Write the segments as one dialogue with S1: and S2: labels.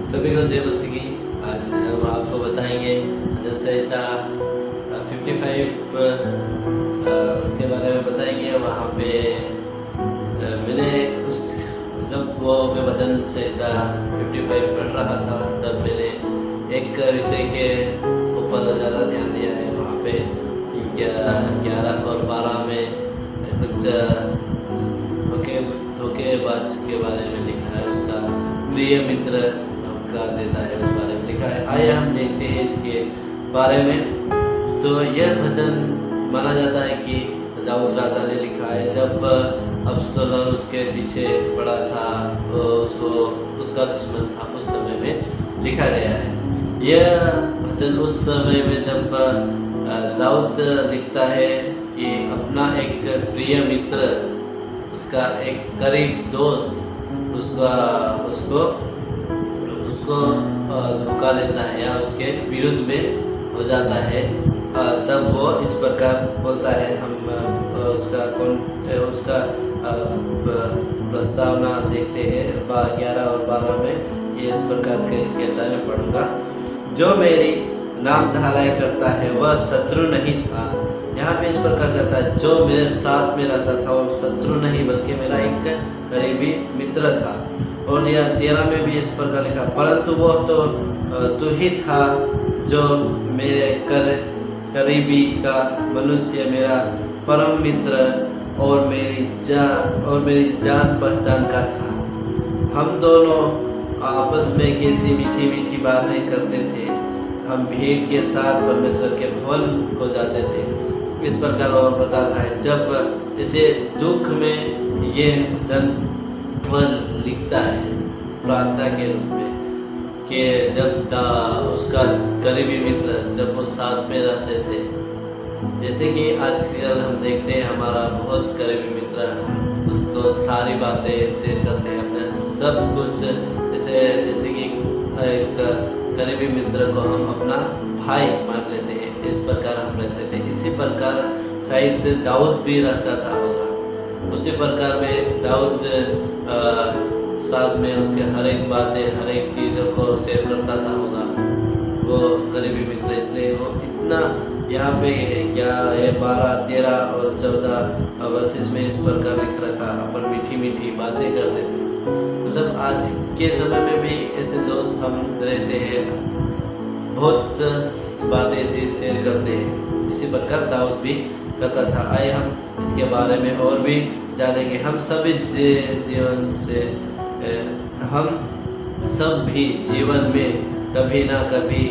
S1: सभी को जय मसीह की। आज हम आपको बताएंगे हज़रत संहिता 55 उसके बारे में बताएंगे। वहाँ पे मैंने उस जब वो मैं भजन संहिता 55 पढ़ रहा था तब मैंने एक विषय के ऊपर ज़्यादा ध्यान दिया है। वहाँ पे 11 और 12 में कुछ धोखेबाज के बारे में लिखा है। उसका प्रिय मित्र का देता है, उस बारे में लिखा है। आइए हम देखते हैं इसके बारे में। तो यह भजन माना जाता है कि दाऊद राजा ने लिखा है। जब अबसलोम उसके पीछे पड़ा था तो उसका दुश्मन था, उस समय में लिखा गया है। यह भजन उस समय में जब दाऊद लिखता है कि अपना एक प्रिय मित्र, उसका एक करीब दोस्त उसको धोखा देता है या उसके विरुद्ध में हो जाता है, तब वो इस प्रकार बोलता है। हम उसका प्रस्तावना देखते हैं 11 और 12 में। ये इस प्रकार के कहता है, मैं पढ़ूंगा। जो मेरी नाम धराया करता है वह शत्रु नहीं था। यहाँ पे इस प्रकार कहता है, जो मेरे साथ में रहता था वो शत्रु नहीं बल्कि मेरा एक करीबी मित्र था। और यह 13 में भी इस प्रकार लिखा, परंतु वो तो तू ही था जो मेरे करीबी का मनुष्य, मेरा परम मित्र और मेरी जान पहचान का था। हम दोनों आपस में कैसी मीठी मीठी बातें करते थे। हम भीड़ के साथ परमेश्वर के भवन को जाते थे। इस प्रकार वो बताता है। जब इसे दुख में ये भजन वह लिखता है प्रार्थना के रूप में कि जब उसका करीबी मित्र जब वो साथ में रहते थे। जैसे कि आजकल हम देखते हैं हमारा बहुत करीबी मित्र, उसको सारी बातें शेयर करते हैं, अपने सब कुछ। जैसे कि एक करीबी मित्र को हम अपना भाई मान लेते हैं, इस प्रकार हम रहते थे। इसी प्रकार शायद दाऊद भी रहता था होगा। उसी प्रकार में दाऊद साथ में उसके हर एक बातें, हर एक चीज़ों को शेयर करता था होगा वो करीबी मित्र। इसलिए वो इतना यहाँ पे 12, 13 और 14 वर्सेस में इस प्रकार लिख रखा, अपन मीठी मीठी बातें करते थे। मतलब आज के समय में भी ऐसे दोस्त हम रहते हैं, बहुत बातें ऐसी शेयर करते हैं। इसी प्रकार दाऊद भी करता था। आइए हम इसके बारे में और भी जानेंगे। हम सभी जीवन से हम सब भी जीवन में कभी ना कभी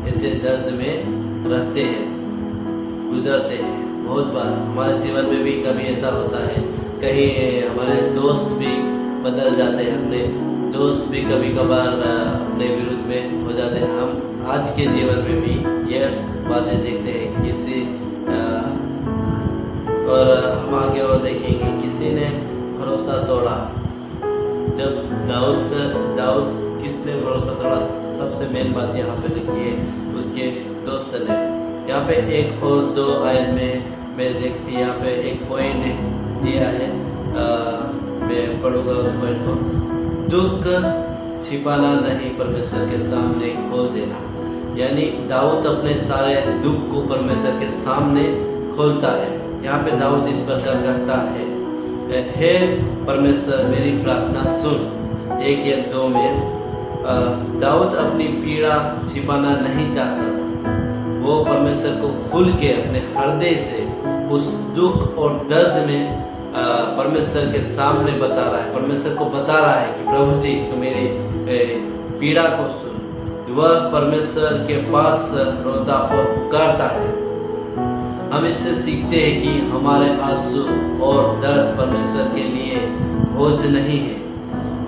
S1: ऐसे दर्द में रहते हैं, गुजरते हैं। बहुत बार हमारे जीवन में भी कभी ऐसा होता है। कहीं हमारे दोस्त भी बदल जाते हैं, अपने दोस्त भी कभी कभार अपने विरुद्ध में हो जाते हैं। हम आज के जीवन में भी यह बातें देखते हैं किसी और हम आगे और देखेंगे किसी ने भरोसा तोड़ा। जब दाऊद किसने भरोसा तोड़ा, सबसे मेन बात यहाँ पे लिखी है उसके दोस्त ने। यहाँ पे 1 और 2 आयत में मैं देखिए यहाँ पे एक पॉइंट दिया है, मैं पढ़ूंगा उस पॉइंट को। दुख छिपाना नहीं, परमेश्वर के सामने खोल देना। यानी दाऊद अपने सारे दुख को परमेश्वर के सामने खोलता है। यहाँ पे दाऊद इस प्रकार कहता है, हे परमेश्वर मेरी प्रार्थना सुन। 1 या 2 में दाऊद अपनी पीड़ा छिपाना नहीं चाहता था। वो परमेश्वर को खुल के अपने हृदय से उस दुख और दर्द में परमेश्वर के सामने बता रहा है। परमेश्वर को बता रहा है कि प्रभु जी तो मेरी पीड़ा को सुन। वह परमेश्वर के पास रोता और पुकारता है। हम इससे सीखते हैं कि हमारे आंसू और दर्द परमेश्वर के लिए बोझ नहीं है।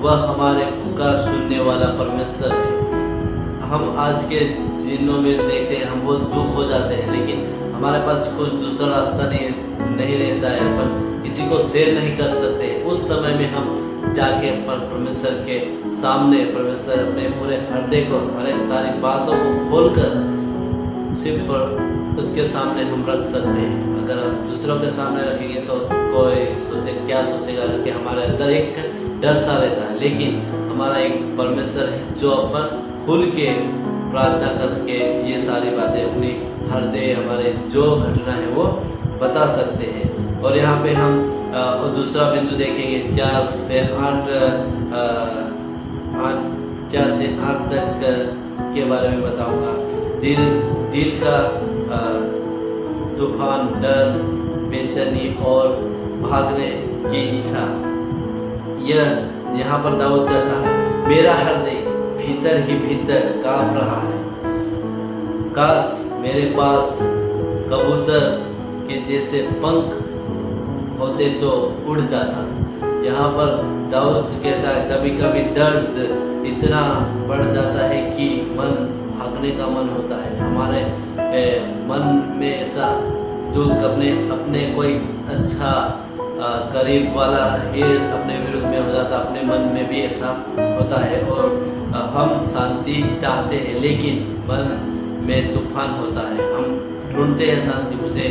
S1: वह हमारे पुकार सुनने वाला परमेश्वर है। हम आज के दिनों में देखते हैं हम बहुत दुख हो जाते हैं, लेकिन हमारे पास कुछ दूसरा रास्ता नहीं रहता है। अपन किसी को शेयर नहीं कर सकते। उस समय में हम जाके परमेश्वर के सामने, परमेश्वर अपने पूरे हृदय को, हर एक सारी बातों को खोलकर सिर्फ उसके सामने हम रख सकते हैं। अगर हम दूसरों के सामने रखेंगे तो कोई क्या सोचेगा कि हमारे अंदर एक डर सा रहता है। लेकिन हमारा एक परमेश्वर है जो अपन खुल के प्रार्थना करके ये सारी बातें अपनी हृदय हमारे जो घटना है वो बता सकते हैं। और यहाँ पे हम दूसरा बिंदु देखेंगे 4 से 8 तक के बारे में बताऊंगा। दिल का तूफान, डर, बेचैनी और भागने की इच्छा। यह यहाँ पर दाऊद कहता है, मेरा हृदय भीतर ही भीतर कांप रहा है। काश मेरे पास कबूतर के जैसे पंख होते तो उड़ जाता। यहाँ पर दाऊद कहता है कभी कभी दर्द इतना बढ़ जाता है कि मन भागने का मन होता है। हमारे मन में ऐसा दुख अपने कोई अच्छा करीब वाला ही अपने विरुद्ध में हो जाता, अपने मन में भी ऐसा होता है और हम शांति चाहते हैं लेकिन मन में तूफान होता है। हम ढूंढते हैं शांति, मुझे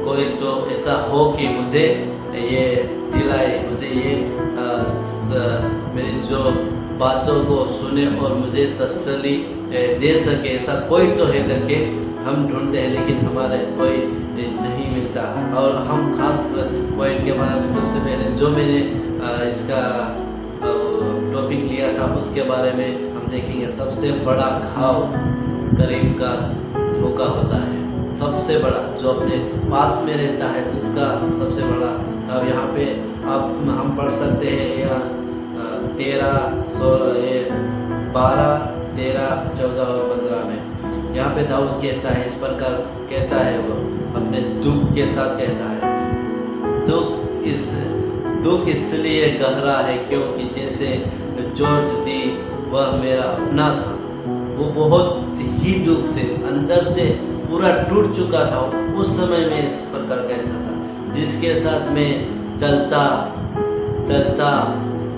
S1: कोई तो ऐसा हो कि मुझे ये दिलाए, मुझे ये मेरी जो बातों को सुने और मुझे तसल्ली दे सके, ऐसा कोई तो है करके हम ढूंढते हैं लेकिन हमारे कोई नहीं मिलता। और हम खास पॉइंट के बारे में सबसे पहले जो मैंने इसका टॉपिक लिया था उसके बारे में हम देखेंगे। सबसे बड़ा घाव करीब का धोखा होता है। सबसे बड़ा जो अपने पास में रहता है उसका सबसे बड़ा घाव। यहाँ पे अब हम पढ़ सकते हैं या 12, 13, 14 और 15 में यहाँ पे दाऊद कहता है, इस प्रकार कहता है, वो अपने दुख के साथ कहता है, दुख इसलिए गहरा है क्योंकि जैसे चोट दी वह मेरा अपना था। वो बहुत ही दुख से अंदर से पूरा टूट चुका था। उस समय में इस प्रकार कहता था, जिसके साथ मैं चलता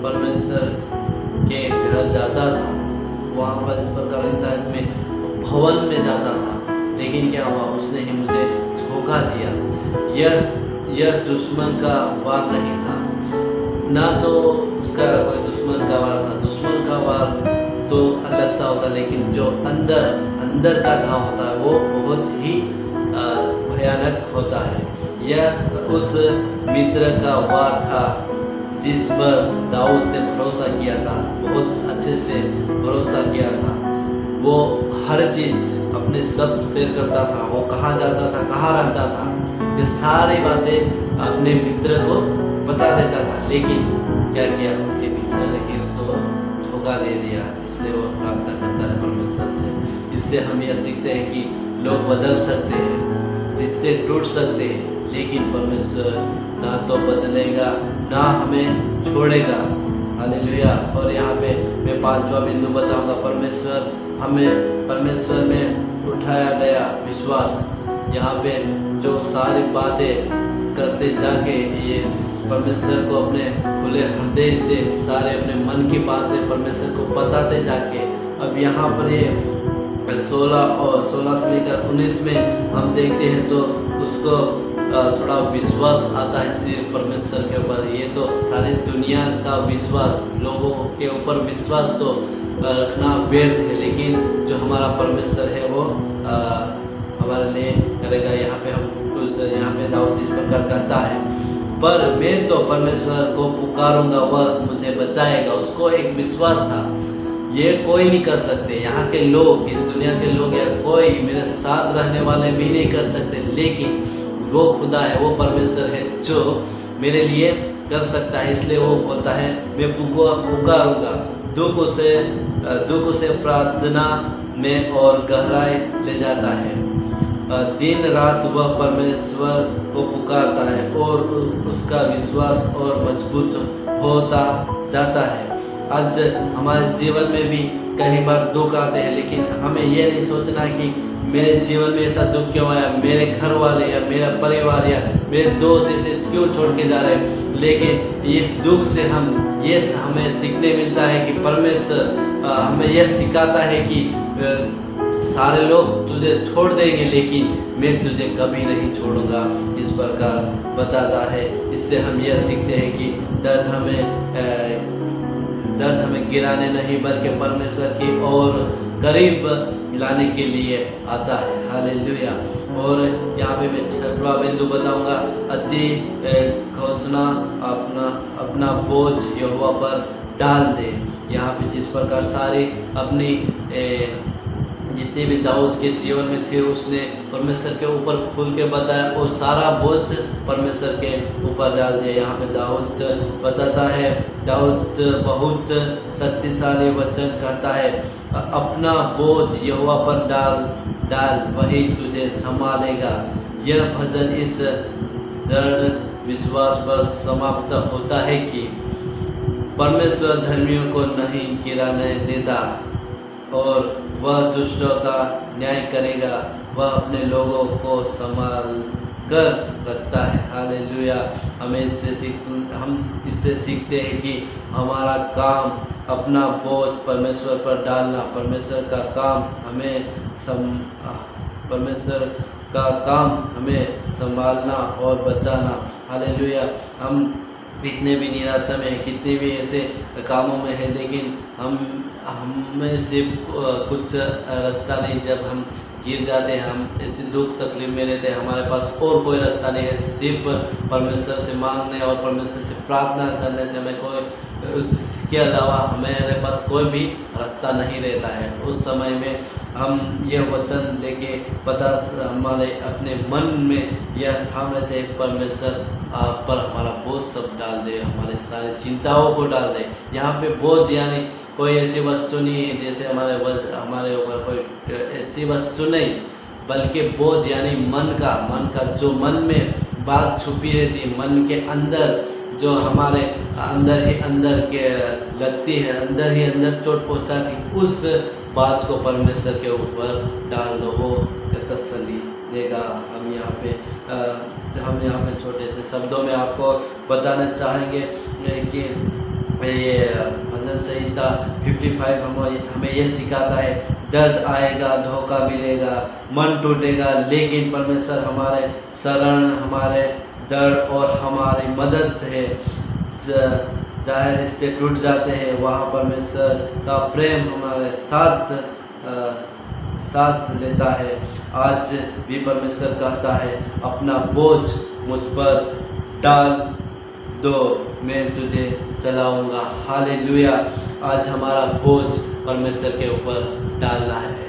S1: परमेश्वर के घर जाता था, वहाँ पर इस प्रकार लगता है मैं भवन में जाता था, लेकिन क्या हुआ, उसने ही मुझे धोखा दिया। यह दुश्मन का वार नहीं था, ना तो उसका कोई दुश्मन का वार था। दुश्मन का वार तो अलग सा होता, लेकिन जो अंदर का घाव होता है वो बहुत ही भयानक होता है। यह उस मित्र का वार था जिस पर दाऊद ने भरोसा किया था, बहुत अच्छे से भरोसा किया था। वो हर चीज अपने सब शेयर करता था, वो कहाँ जाता था, कहाँ रहता था, ये सारी बातें अपने मित्र को बता देता था। लेकिन क्या किया, उसके मित्र ने ही उसको धोखा दे दिया। इसलिए वो प्रार्थना करता है परमेश्वर से। इससे हम यह सीखते हैं कि लोग बदल सकते हैं, रिश्ते टूट सकते हैं, लेकिन परमेश्वर ना तो बदलेगा ना हमें छोड़ेगा। हालेलुया। और यहाँ पे मैं 5वां बिंदु बताऊंगा, परमेश्वर में उठाया गया विश्वास। यहाँ पे जो सारी बातें करते जाके ये परमेश्वर को अपने खुले हृदय से सारे अपने मन की बातें परमेश्वर को बताते जाके, अब यहाँ पर ये 16 से लेकर 19 में हम देखते हैं तो उसको थोड़ा विश्वास आता है सिर्फ परमेश्वर के ऊपर। ये तो सारी दुनिया का विश्वास, लोगों के ऊपर विश्वास तो रखना व्यर्थ है, लेकिन जो हमारा परमेश्वर है वो हमारे लिए करेगा। यहाँ पे दाऊद इस प्रकार कहता है, पर मैं तो परमेश्वर को पुकारूंगा, वह मुझे बचाएगा। उसको एक विश्वास था, ये कोई नहीं कर सकते, यहाँ के लोग, इस दुनिया के लोग या कोई मेरे साथ रहने वाले भी नहीं कर सकते, लेकिन वो खुदा है, वो परमेश्वर है जो मेरे लिए कर सकता है। इसलिए वो बोलता है मैं पुकारूंगा। दुख से प्रार्थना में और गहराई ले जाता है। दिन रात वह परमेश्वर को पुकारता है और उसका विश्वास और मजबूत होता जाता है। आज हमारे जीवन में भी कई बार दुख आते हैं, लेकिन हमें ये नहीं सोचना कि मेरे जीवन में ऐसा दुख क्यों आया, मेरे घर वाले या मेरा परिवार या मेरे दोस्त ऐसे क्यों छोड़ के जा रहे हैं। लेकिन इस दुख से हमें सीखने मिलता है कि परमेश्वर हमें यह सिखाता है कि सारे लोग तुझे छोड़ देंगे लेकिन मैं तुझे कभी नहीं छोड़ूंगा, इस प्रकार बताता है। इससे हम यह सीखते हैं कि दर्द हमें दर्द हमें गिराने नहीं बल्कि परमेश्वर की और करीब लाने के लिए आता है। हालेलुया। और यहाँ पे मैं छठवां बिंदु बताऊंगा, अति घोषणा अपना बोझ यहोवा पर डाल दे। यहाँ पे जिस प्रकार सारी अपनी जितने भी दाऊद के जीवन में थे उसने परमेश्वर के ऊपर खुल के बताया और सारा बोझ परमेश्वर के ऊपर डाल दिया। यहाँ पे दाऊद बताता है, दाऊद बहुत शक्तिशाली वचन कहता है, अपना बोझ यहोवा पर डाल वही तुझे संभालेगा। यह भजन इस दृढ़ विश्वास पर समाप्त होता है कि परमेश्वर धर्मियों को नहीं गिराने देता और वह दुष्टों का न्याय करेगा। वह अपने लोगों को संभाल कर रखता है। हालेलुया। हम इससे सीखते हैं कि हमारा काम अपना बोझ परमेश्वर पर डालना, परमेश्वर का काम हमें संभालना और बचाना। हालेलुया। हम इतने भी निराशा में है, कितने भी ऐसे कामों में है, लेकिन हमें सिर्फ कुछ रास्ता नहीं। जब हम गिर जाते हैं, हम ऐसे दुख तकलीफ में रहते हैं, हमारे पास और कोई रास्ता नहीं है, सिर्फ परमेश्वर से मांगने और परमेश्वर से प्रार्थना करने से हमें कोई, उसके अलावा हमारे पास कोई भी रास्ता नहीं रहता है। उस समय में हम यह वचन लेके हमारे अपने मन में यह थाम रहते हैं, परमेश्वर आप पर हमारा बोझ सब डाल दे, हमारे सारे चिंताओं को डाल दे। यहाँ पे बोझ यानी कोई ऐसी वस्तु नहीं है जैसे हमारे ऊपर कोई ऐसी वस्तु नहीं, बल्कि बोझ यानी मन का जो मन में बात छुपी रहती है, मन के अंदर जो हमारे अंदर ही अंदर के लगती है, अंदर ही अंदर चोट पहुँचाती, उस बात को परमेश्वर के ऊपर डाल दो, वो तसल्ली देगा। हम यहाँ पे छोटे से शब्दों में आपको बताना चाहेंगे कि ये भजन संहिता 55 हमें ये सिखाता है, दर्द आएगा, धोखा मिलेगा, मन टूटेगा, लेकिन परमेश्वर हमारे शरण, हमारे दर्द और हमारी मदद है। चाहे रिश्ते टूट जाते हैं, वहाँ परमेश्वर का प्रेम हमारे साथ लेता है। आज भी परमेश्वर कहता है, अपना बोझ मुझ पर डाल दो, मैं तुझे चलाऊंगा। हालेलुया। आज हमारा बोझ परमेश्वर के ऊपर डालना है।